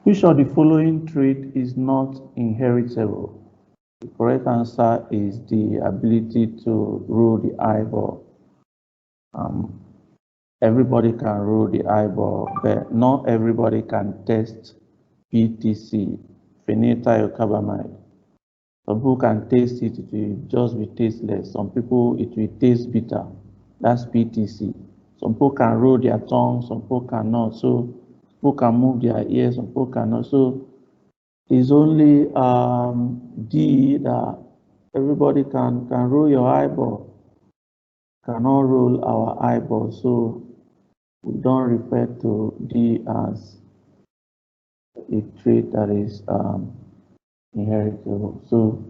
Which of the following trait is not inheritable? The correct answer is the ability to roll the eyeball. Everybody can roll the eyeball, but not everybody can test PTC, phenylthiocarbamide. Some people can taste it, it will just be tasteless. Some people, it will taste bitter. That's PTC. Some people can roll their tongue, some people cannot. So people can move their ears, some people cannot. So it's only D that everybody can roll your eyeball. Cannot roll our eyeball. So we don't refer to D as a trait that is inheritable. So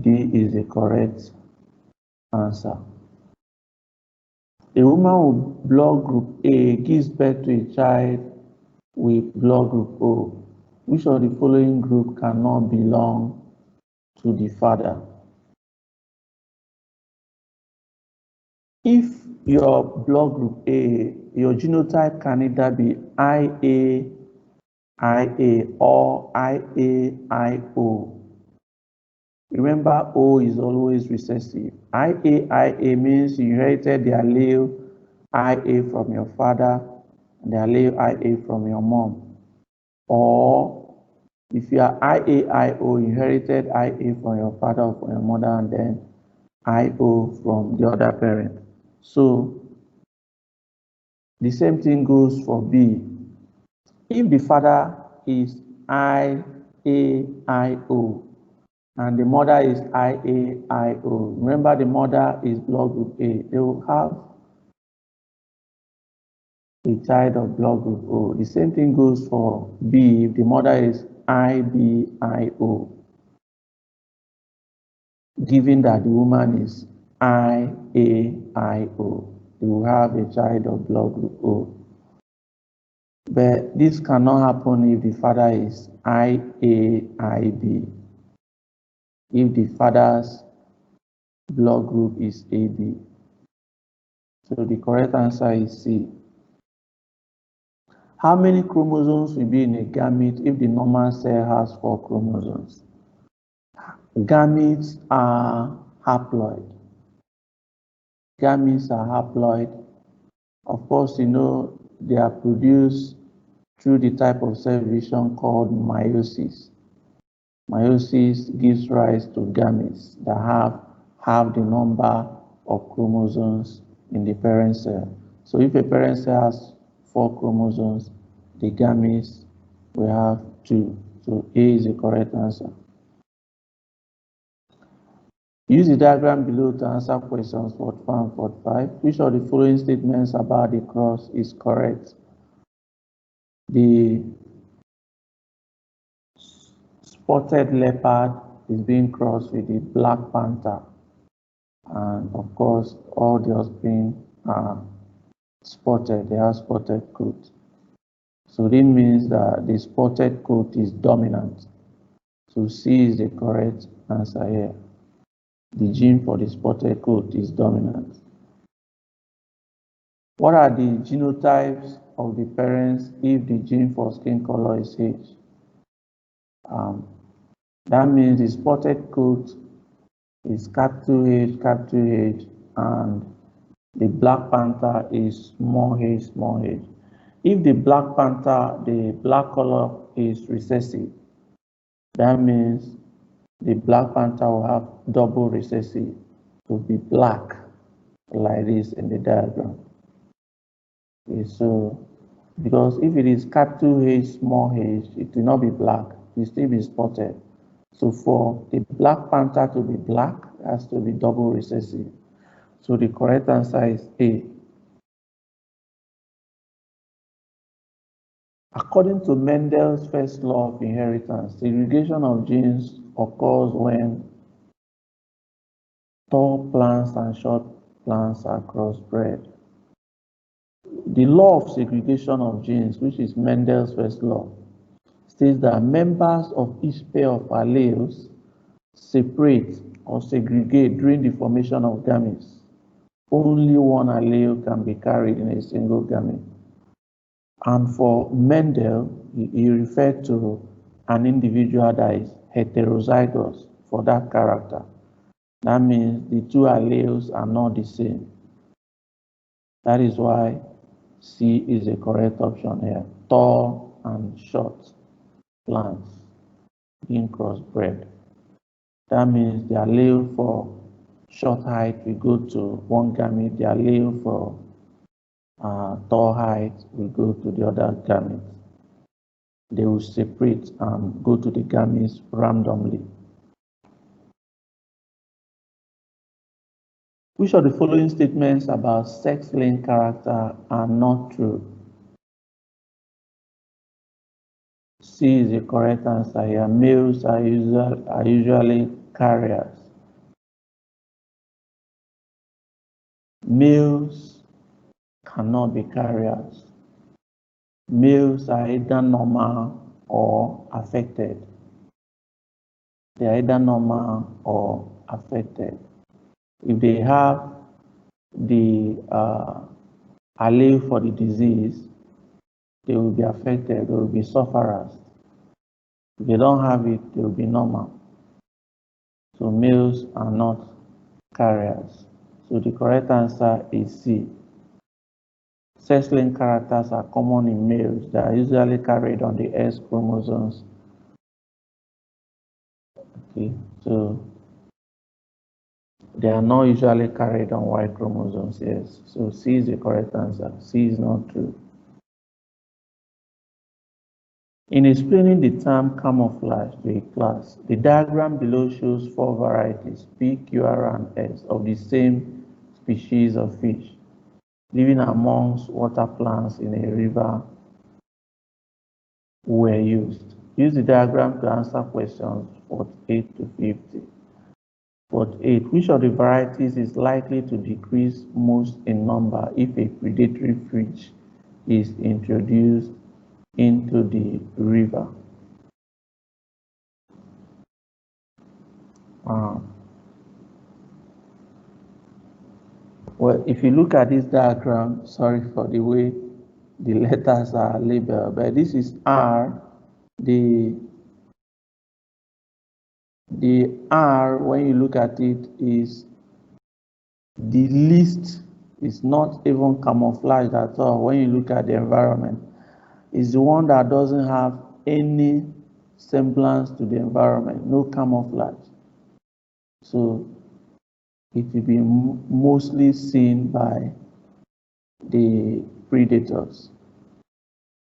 D is the correct answer. A woman with blood group A gives birth to a child with blood group O. Which of the following group cannot belong to the father? If your blood group A, your genotype can either be IA, IA or IAIO. Remember, O is always recessive. IAIA means you inherited the allele IA from your father and the allele IA from your mom. Or if you are IAIO, you inherited IA from your father or from your mother and then IO from the other parent. So the same thing goes for B. If the father is IAIO and the mother is IAIO, remember the mother is blood group A, they will have a child of blood group O. The same thing goes for B if the mother is IBIO, given that the woman is IAIO, they will have a child of blood group O. But this cannot happen if the father is IAIB. If the father's blood group is AB. So the correct answer is C. How many chromosomes will be in a gamete if the normal cell has 4 chromosomes? Gametes are haploid. Gametes are haploid. Of course, you know, they are produced through the type of cell division called meiosis. Meiosis gives rise to gametes that have the number of chromosomes in the parent cell. So if a parent cell has 4 chromosomes, the gametes will have 2. So A is the correct answer. Use the diagram below to answer questions 44 and 45. Which of the following statements about the cross is correct? The spotted leopard is being crossed with the black panther. And of course, all the offspring are spotted, they have spotted coat. So this means that the spotted coat is dominant. So C is the correct answer here. The gene for the spotted coat is dominant. What are the genotypes of the parents if the gene for skin color is H? That means the spotted coat is capital H, and the black panther is small h, small h. If the black panther, the black color is recessive, that means the black panther will have double recessive to be black, like this in the diagram. Okay, so because if it is capital H, small h, it will not be black, it will still be spotted. So for the black panther to be black, it has to be double recessive. So the correct answer is A. According to Mendels' first law of inheritance, segregation of genes occurs when tall plants and short plants are crossbred. The law of segregation of genes, which is Mendels' first law, states that members of each pair of alleles separate or segregate during the formation of gametes. Only one allele can be carried in a single gamete. And for Mendel, he referred to an individual that is heterozygous for that character. That means the two alleles are not the same. That is why C is a correct option here. Tall and short plants being crossbred. That means the allele for short height will go to one gamete, the allele for tall height will go to the other gamete. They will separate and go to the gametes randomly. Which of the following statements about sex-linked character are not true? C is the correct answer here. Males are usually carriers. Males cannot be carriers. Males are either normal or affected. They are either normal or affected. If they have the allele for the disease, they will be affected, they will be sufferers. If they don't have it, they will be normal. So males are not carriers. So the correct answer is C. Sex-linked characters are common in males. They are usually carried on the X chromosomes. Okay, so they are not usually carried on Y chromosomes, yes. So C is the correct answer. C is not true. In explaining the term camouflage to a class, the diagram below shows 4 varieties, P, Q, R, and S, of the same species of fish, living amongst water plants in a river were used. Use the diagram to answer questions 48 to 50. 48. Which of the varieties is likely to decrease most in number if a predatory fish is introduced into the river? Well, if you look at this diagram, sorry for the way the letters are labeled, but this is R. The R, when you look at it, is the least. It's not even camouflaged at all. When you look at the environment, it's the one that doesn't have any semblance to the environment, no camouflage. So it will be mostly seen by the predators.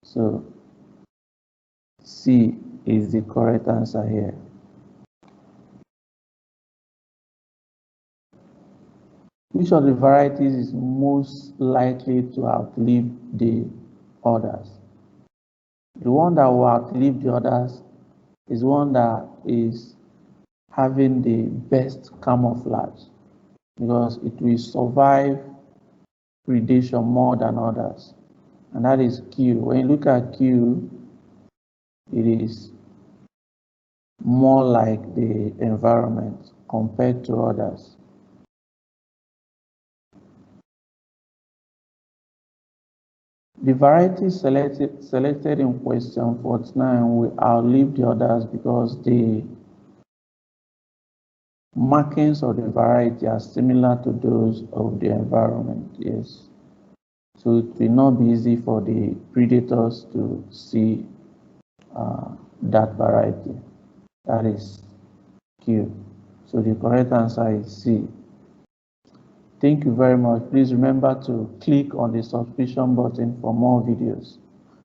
So C is the correct answer here. Which of the varieties is most likely to outlive the others? The one that will outlive the others is one that is having the best camouflage, because it will survive predation more than others, and that is Q. When you look at Q, it is more like the environment compared to others. The varieties selected in question 49 will outlive the others because the markings of the variety are similar to those of the environment, yes. So it will not be easy for the predators to see that variety. That is Q. So the correct answer is C. Thank you very much. Please remember to click on the subscription button for more videos.